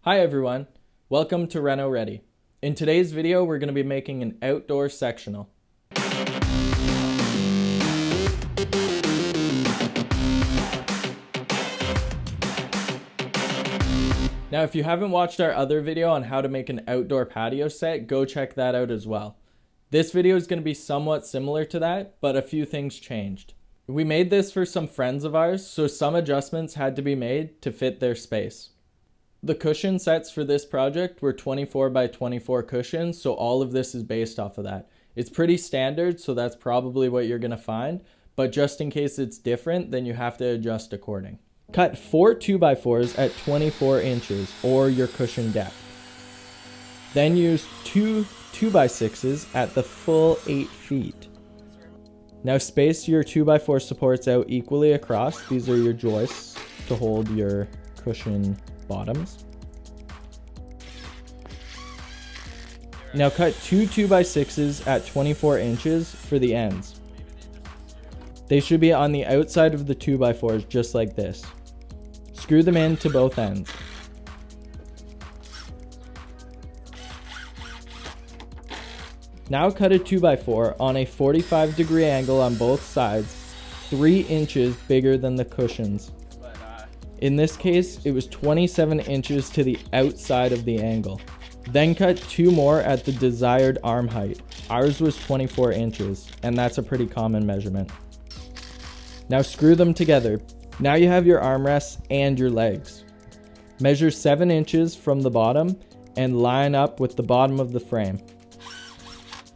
Hi everyone, welcome to Reno Ready. In today's video, we're going to be making an outdoor sectional. Now, if you haven't watched our other video on how to make an outdoor patio set, go check that out as well. This video is going to be somewhat similar to that, but a few things changed. We made this for some friends of ours, so some adjustments had to be made to fit their space. The cushion sets for this project were 24 by 24 cushions, so all of this is based off of that. It's pretty standard, so that's probably what you're going to find, but just in case it's different, then you have to adjust according. Cut 4 2x4s at 24 inches, or your cushion depth. Then use 2 2x6s at the full 8 feet. Now space your 2x4 supports out equally across. These are your joists to hold your cushion bottoms. Now cut 2 2x6s at 24 inches for the ends. They should be on the outside of the 2x4s just like this. Screw them in to both ends. Now cut a 2x4 on a 45-degree angle on both sides, 3 inches bigger than the cushions. In this case, it was 27 inches to the outside of the angle. Then cut 2 more at the desired arm height. Ours was 24 inches, and that's a pretty common measurement. Now screw them together. Now you have your armrests and your legs. Measure 7 inches from the bottom and line up with the bottom of the frame.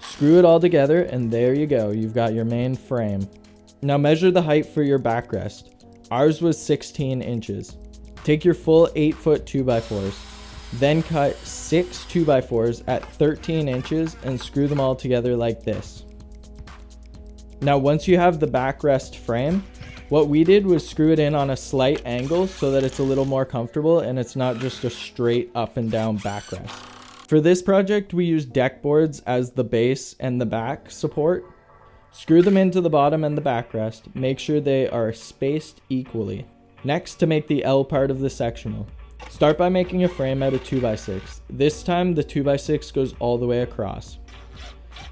Screw it all together, and there you go. You've got your main frame. Now measure the height for your backrest. Ours was 16 inches. Take your full 8-foot 2x4s. Then cut 6 2x4s at 13 inches and screw them all together like this. Now once you have the backrest frame, what we did was screw it in on a slight angle so that it's a little more comfortable and it's not just a straight up and down backrest. For this project, we used deck boards as the base and the back support. Screw them into the bottom and the backrest. Make sure they are spaced equally. Next, to make the L part of the sectional. Start by making a frame out of 2x6. This time, the 2x6 goes all the way across.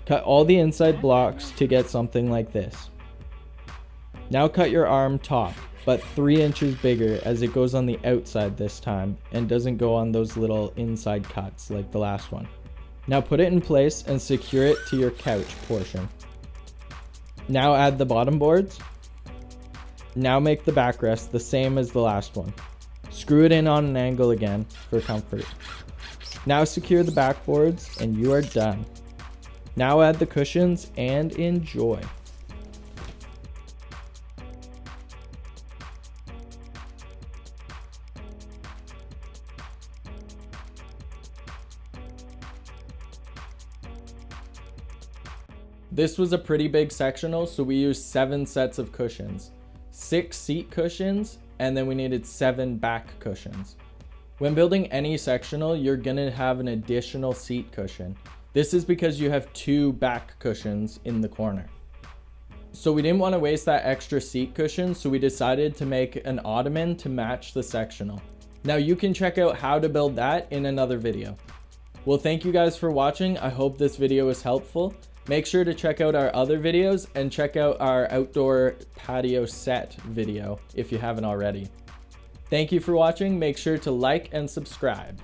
Cut all the inside blocks to get something like this. Now cut your arm top, but 3 inches bigger as it goes on the outside this time and doesn't go on those little inside cuts like the last one. Now put it in place and secure it to your couch portion. Now add the bottom boards. Now make the backrest the same as the last one. Screw it in on an angle again for comfort. Now secure the backboards and you are done. Now add the cushions and enjoy. This was a pretty big sectional, so we used 7 sets of cushions, 6 seat cushions, and then we needed 7 back cushions. When building any sectional, you're gonna have an additional seat cushion. This is because you have 2 back cushions in the corner. So we didn't want to waste that extra seat cushion, so we decided to make an ottoman to match the sectional. Now you can check out how to build that in another video. Well, thank you guys for watching. I hope this video was helpful. Make sure to check out our other videos and check out our outdoor patio set video if you haven't already. Thank you for watching. Make sure to like and subscribe.